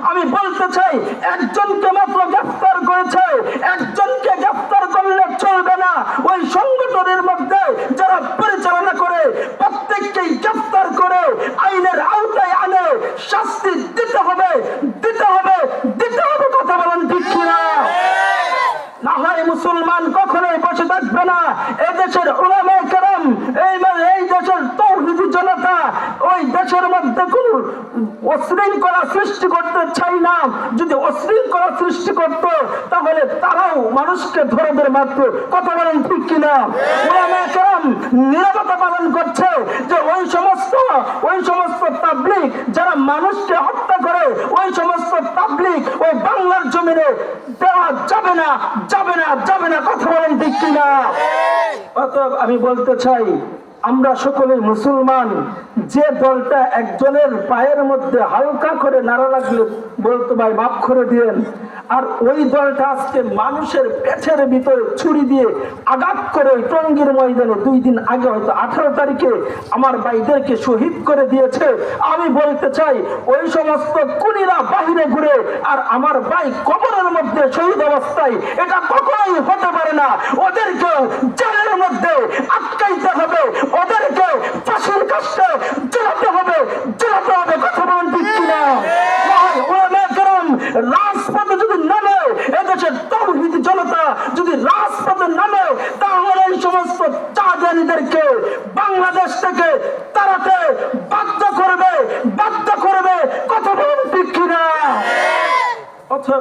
আমি বলতে চাই, একজনকে মাত্র গ্রেফতার করেছে, একজনকে গ্রেফতার করলে চলবে না। ওই সংগঠনের মধ্যে যারা পরিচালনা করে প্রত্যেককেই গ্রেফতার করে আইনের আওতায় আনে শাস্তি দিতে হবে, দিতে হবে, দিতে হবে। কথা বলেন ঠিক কিনা? না হয় মুসলমান কখনোই বসে থাকবে না। এদেশের উলামায়ে কেরাম, এই দেশের তাওহীদি জনতা ওই দেশের মধ্যে কোন অশৃঙ্খলা সৃষ্টি করতে চাই না। যদি অশৃঙ্খলা সৃষ্টি করত তাহলে তারাও মানুষকে ধরে ধরে মারত। কথা বলেন ঠিক কিনা? উলামায়ে কেরাম নীরবতা পালন করছে যে ওই সমস্ত তাবলীগ যারা মানুষকে হত্যা করে, ওই সমস্ত তাবলীগ ওই বাংলার জমিনে দেওয়া যাবে না, যাবে না, যাবে না। কথা বলেন ঠিক কিনা? অতএব আমি বলতে চাই, আমরা সকলেই মুসলমান। যে দলটা একজনের পায়ের মধ্যে হালকা করে নাড়া লাগলে বলতো ভাই মাফ করে দিয়েন, আর ওই দলটা আজকে মানুষের পেটের ভিতরে ছুরি দিয়ে আঘাত করে টঙ্গীর ময়দানে 2 দিন আগে, হয়তো 18 তারিখে আমার ভাইদেরকে শহীদ করে দিয়েছে। আমি বলতে চাই, ওই সমস্ত খুনিরা বাহিরে ঘুরে আর আমার ভাই কবরের মধ্যে শহীদ অবস্থায়, এটা কখনোই হতে পারে না। ওদেরকেও জেলের মধ্যে আটকাইতে হবে, ওদেরকে ফাঁসির কাছে ঝুলাতে হবে, ঝুলাতে হবে। কথা বলেন ঠিক কিনা? উলামায়ে কেরাম রাজপথে যদি নামে, এদেশের তাওহীদি জনতা যদি রাজপথে নামে, তাহলে এই সমস্ত চাঁদানিদেরকে বাংলাদেশ থেকে তাড়াতে বাধ্য করবে, বাধ্য করবে। কথা বলেন ঠিক কিনা? অথবা